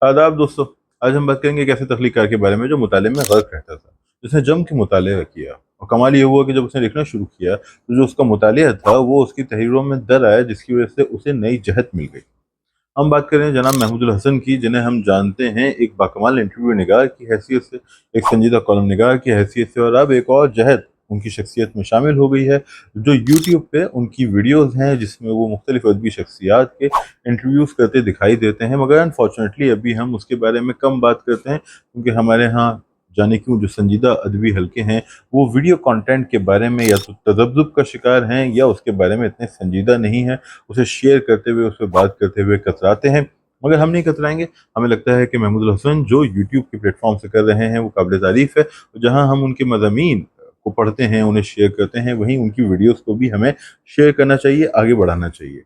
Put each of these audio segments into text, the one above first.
आदाब दोस्तों। आज हम बात करेंगे एक ऐसे तख्लीकार के बारे में जो मुताले में गर्क रहता था, जिसने जम के मुताले किया। और कमाल ये हुआ कि जब उसने लिखना शुरू किया तो जो उसका मुतालिया था वो उसकी तहरीरों में दर आया, जिसकी वजह से उसे नई जहत मिल गई। हम बात करें जनाब महमूदुल हसन की, जिन्हें हम जानते हैं एक बाकमाल इंटरव्यू निगार की हैसियत से, एक संजीदा कॉलम निगार की हैसियत से, और अब एक और जहत उनकी शख्सियत में शामिल हो गई है जो यूट्यूब पे उनकी वीडियोस हैं, जिसमें वो मुख्तलिफ अदबी शख्सियात के इंटरव्यूज़ करते दिखाई देते हैं। मगर अनफॉर्चुनेटली अभी हम उसके बारे में कम बात करते हैं, क्योंकि हमारे यहाँ जाने क्यों जो संजीदा अदबी हल्के हैं वो वीडियो कंटेंट के बारे में या तो तज़ब्ज़ुब का शिकार हैं या उसके बारे में इतने संजीदा नहीं हैं। उसे शेयर करते हुए, उस पर बात करते हुए कतराते हैं, मगर हम नहीं कतराएंगे। हमें लगता है कि महमूदुल हसन जो यूट्यूब के प्लेटफॉर्म से कर रहे हैं वो काबिल तारीफ़ है। जहाँ हम उनके मज़ामीन को पढ़ते हैं, उन्हें शेयर करते हैं, वहीं उनकी वीडियोस को भी हमें शेयर करना चाहिए, आगे बढ़ाना चाहिए।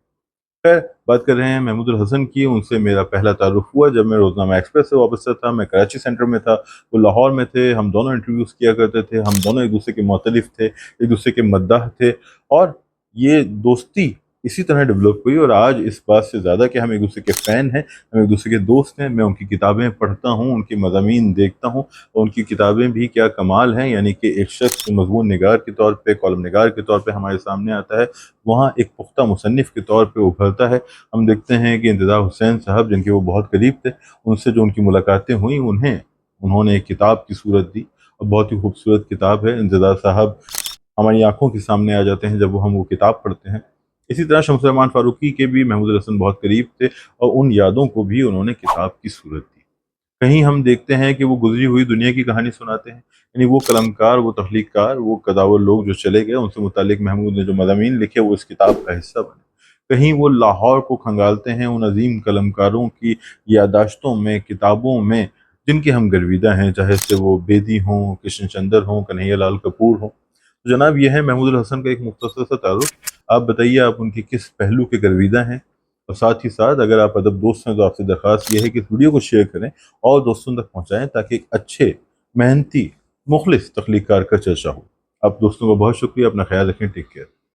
खैर, बात कर रहे हैं महमूदुल हसन की। उनसे मेरा पहला तारुफ हुआ जब मैं रोज़नामा एक्सप्रेस से वाबस्ता था। मैं कराची सेंटर में था, वो लाहौर में थे। हम दोनों इंटरव्यूज़ किया करते थे, हम दोनों एक दूसरे के मुख़्तलिफ़ थे, एक दूसरे के मद्दाह थे, और ये दोस्ती इसी तरह डेवलप हुई। और आज इस बात से ज़्यादा कि हम एक दूसरे के फ़ैन हैं, हम एक दूसरे के दोस्त हैं। मैं उनकी किताबें पढ़ता हूँ, उनके मज़ामीन देखता हूँ, और उनकी किताबें भी क्या कमाल हैं। यानी कि एक शख्स मज़मून निगार के तौर पे, कॉलम निगार के तौर पे हमारे सामने आता है, वहाँ एक पुख्ता मुसन्निफ़ के तौर पे उभरता है। हम देखते हैं कि इंतज़ार हुसैन साहब, जिनके वो बहुत करीब थे, उनसे जो उनकी मुलाकातें हुई, उन्होंने एक किताब की सूरत दी, और बहुत ही खूबसूरत किताब है। इंतज़ार साहब हमारी आंखों के सामने आ जाते हैं जब हम वो किताब पढ़ते हैं। इसी तरह शमसुर फारूकी के भी महमूदुल हसन बहुत करीब थे, और उन यादों को भी उन्होंने किताब की सूरत दी। कहीं हम देखते हैं कि वो गुजरी हुई दुनिया की कहानी सुनाते हैं। यानी वो कलमकार, वो तख्लीक़कार, वो कदावर लोग जो चले गए, उनसे मुतालिक महमूद ने जो मज़ामीन लिखे वो इस किताब का हिस्सा बने। कहीं वो लाहौर को खंगालते हैं उन अजीम कलमकारों की यादाश्तों में, किताबों में, जिनके हम गर्विदा हैं, चाहे से वो बेदी हों, कृष्ण चंद्र हों, कन्हैया लाल कपूर हों। तो जनाब ये है महमूदुल हसन का एक मुख्तसर सा तारुफ। आप बताइए, आप उनके किस पहलू के गर्विदा हैं? और साथ ही साथ अगर आप अदब दोस्त हैं तो आपसे दरख्वास्त ये है कि इस वीडियो को शेयर करें और दोस्तों तक पहुंचाएं, ताकि एक अच्छे, मेहनती, मुखलिस तख्लीक़कार का चर्चा हो। आप दोस्तों का बहुत शुक्रिया। अपना ख्याल रखें। Take care.